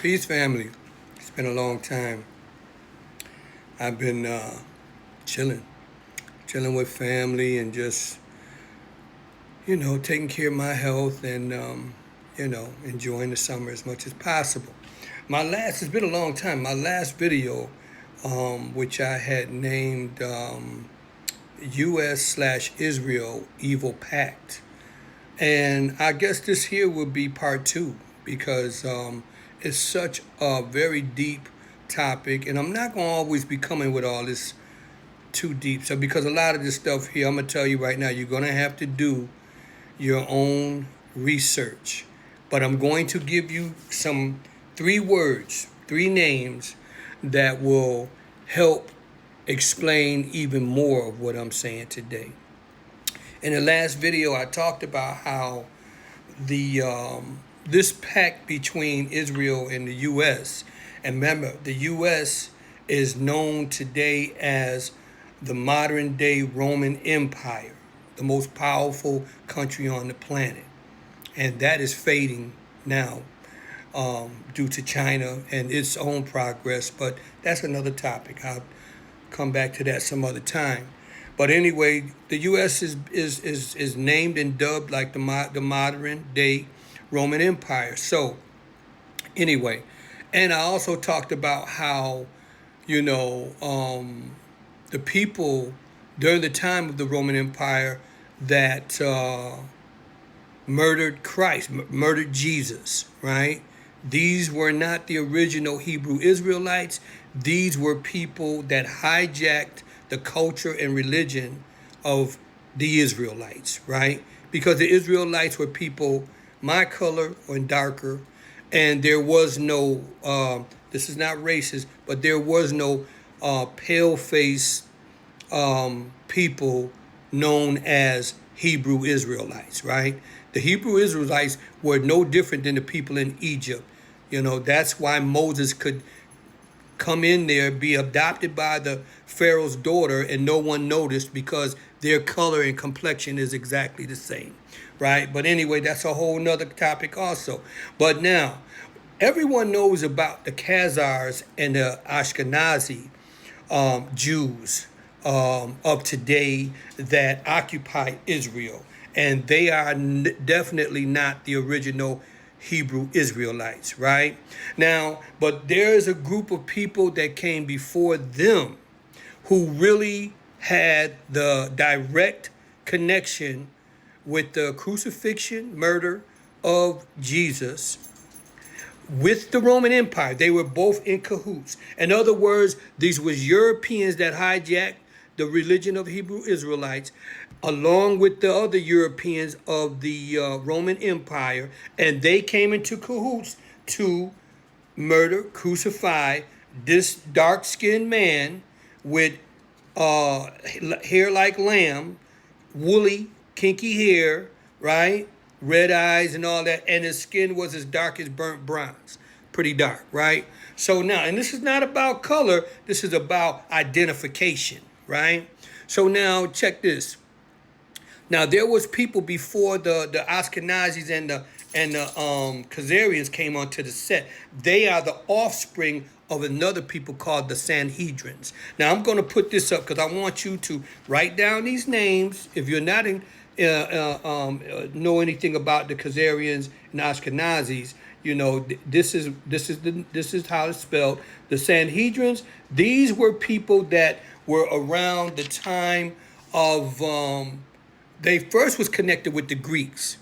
Peace, family. It's been a long time. I've been chilling with family and just, taking care of my health and, enjoying the summer as much as possible. It's been a long time. My last video, which I had named U.S./Israel Evil Pact. And I guess this here would be part two because it's such a very deep topic, and I'm not going to always be coming with all this too deep. So, because a lot of this stuff here, I'm going to tell you right now, you're going to have to do your own research. But I'm going to give you some 3 names that will help explain even more of what I'm saying today. In the last video, I talked about how the this pact between Israel and the U.S. And remember, the U.S. is known today as the modern-day Roman Empire, the most powerful country on the planet, and that is fading now due to China and its own progress. But that's another topic. I'll come back to that some other time. But anyway, the U.S. is named and dubbed like the modern day Roman Empire. So anyway, and I also talked about how, the people during the time of the Roman Empire that murdered Christ, murdered Jesus, right? These were not the original Hebrew Israelites. These were people that hijacked the culture and religion of the Israelites, right? Because the Israelites were people my color or darker, and there was no, this is not racist, but there was no pale-faced people known as Hebrew Israelites, right? The Hebrew Israelites were no different than the people in Egypt. That's why Moses could come in there, be adopted by the Pharaoh's daughter, and no one noticed because their color and complexion is exactly the same, right? But anyway, that's a whole nother topic also. But now, everyone knows about the Khazars and the Ashkenazi Jews of today that occupy Israel. And they are definitely not the original Hebrew Israelites, right? Now, but there is a group of people that came before them who really had the direct connection with the crucifixion, murder of Jesus with the Roman Empire. They were both in cahoots. In other words, these was Europeans that hijacked the religion of Hebrew Israelites, along with the other Europeans of the Roman Empire, and they came into cahoots to murder, crucify this dark-skinned man with hair like lamb, woolly, kinky hair, right? Red eyes and all that, and his skin was as dark as burnt bronze. Pretty dark, right? So now, and this is not about color, this is about identification, right? So now, check this. Now, there was people before the Ashkenazis and the Khazarians came onto the set. They are the offspring of another people called the Sanhedrins. Now, I'm going to put this up because I want you to write down these names. If you're not know anything about the Khazarians and Ashkenazis, this is how it's spelled. The Sanhedrins. These were people that were around the time of. They first was connected with the Greeks.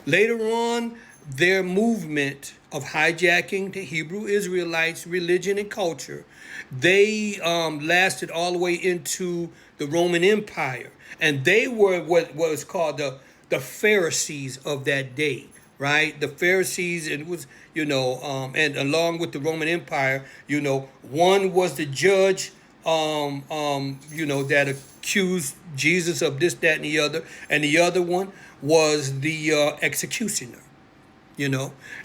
Later on, their movement of hijacking the Hebrew Israelites' religion and culture, they lasted all the way into the Roman Empire. And they were what was called the Pharisees of that day, right? The Pharisees, it was, and along with the Roman Empire, one was the judge, that accused Jesus of this, that, and the other. And the other one was the executioner,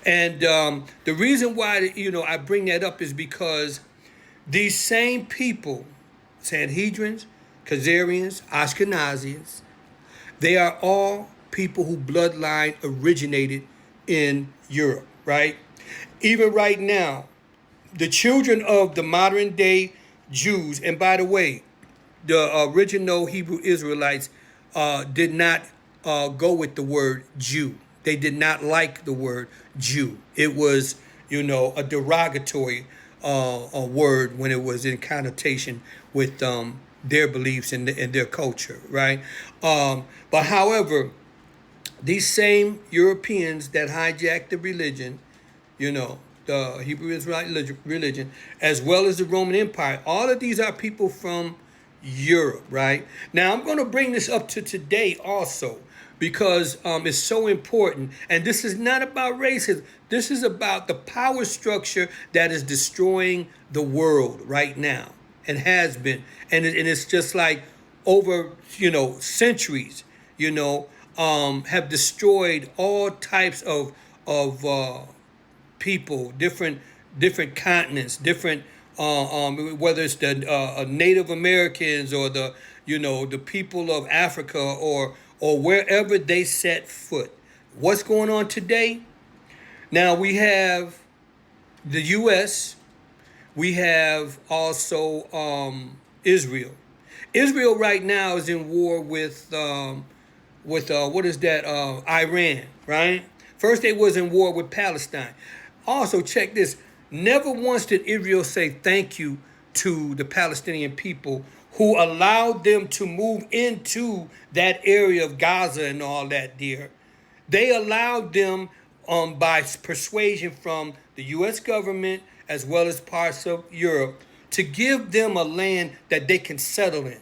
And the reason why, I bring that up is because these same people, Sanhedrins, Khazarians, Ashkenazis, they are all people whose bloodline originated in Europe, right? Even right now, the children of the modern day Jews, and by the way, the original Hebrew Israelites did not go with the word Jew. They did not like the word Jew. It was, a derogatory a word when it was in connotation with their beliefs and their culture, right? But however, these same Europeans that hijacked the religion, the Hebrew Israelite religion, as well as the Roman Empire, all of these are people from Europe, right? Now, I'm going to bring this up to today also because it's so important. And this is not about racism. This is about the power structure that is destroying the world right now and has been. And it's just like over, centuries, have destroyed all types of people, different continents, different whether it's the Native Americans or the people of Africa or wherever they set foot. What's going on today? Now we have the U.S. We have also Israel. Israel right now is in war with what is that? Iran, right? First they was in war with Palestine. Also, check this. Never once did Israel say thank you to the Palestinian people who allowed them to move into that area of Gaza and all that, dear. They allowed them by persuasion from the U.S. government as well as parts of Europe to give them a land that they can settle in.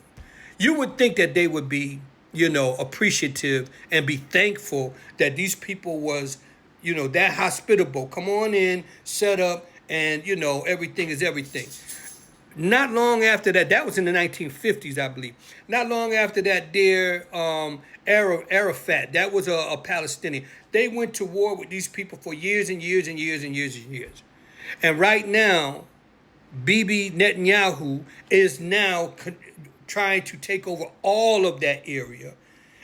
You would think that they would be, appreciative and be thankful that these people was, that hospitable. Come on in, set up, and, everything is everything. Not long after that, that was in the 1950s, I believe. Not long after that, dear Arafat, that was a Palestinian. They went to war with these people for years and years and years and years and years. And right now, Bibi Netanyahu is now trying to take over all of that area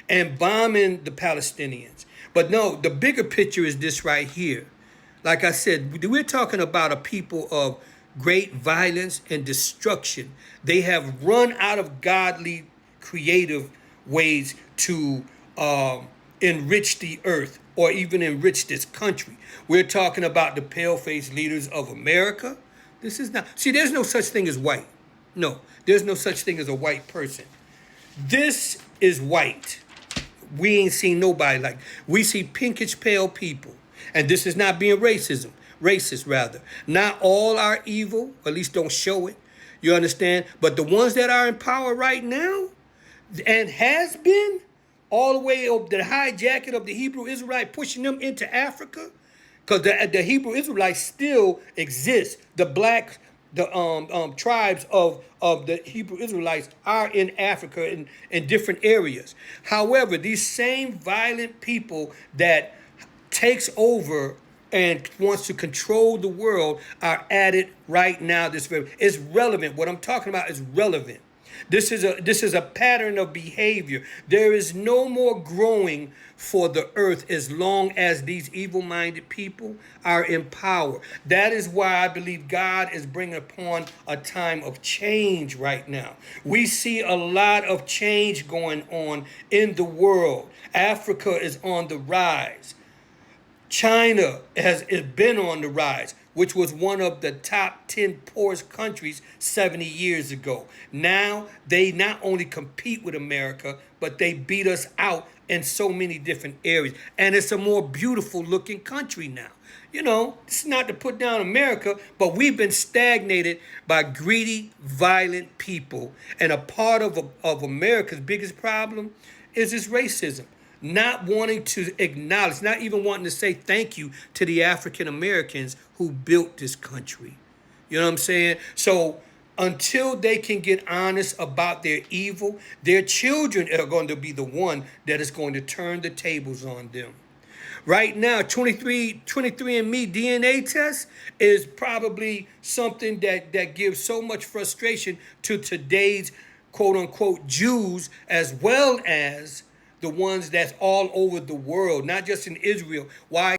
and bombing the Palestinians. But no, the bigger picture is this right here. Like I said, we're talking about a people of great violence and destruction. They have run out of godly, creative ways to enrich the earth or even enrich this country. We're talking about the pale-faced leaders of America. This is not... See, there's no such thing as white. No, there's no such thing as a white person. This is white. We ain't seen nobody like... We see pinkish pale people. And this is not being racist rather. Not all are evil, at least don't show it. You understand? But the ones that are in power right now and has been all the way up the hijacking of the Hebrew Israelite, pushing them into Africa, because the Hebrew Israelites still exist. The black, the tribes of the Hebrew Israelites are in Africa in different areas. However, these same violent people that takes over and wants to control the world are at it right now. It's relevant. What I'm talking about is relevant. This is a pattern of behavior. There is no more growing for the earth as long as these evil-minded people are in power. That is why I believe God is bringing upon a time of change right now. We see a lot of change going on in the world. Africa is on the rise. China has been on the rise, which was one of the top 10 poorest countries 70 years ago. Now they not only compete with America, but they beat us out in so many different areas. And it's a more beautiful looking country now. It's not to put down America, but we've been stagnated by greedy, violent people. And a part of America's biggest problem is this racism. Not wanting to acknowledge, not even wanting to say thank you to the African Americans who built this country. You know what I'm saying? So until they can get honest about their evil, their children are going to be the one that is going to turn the tables on them. Right now, 23andMe DNA test is probably something that gives so much frustration to today's quote-unquote Jews, as well as the ones that's all over the world, not just in Israel. Why?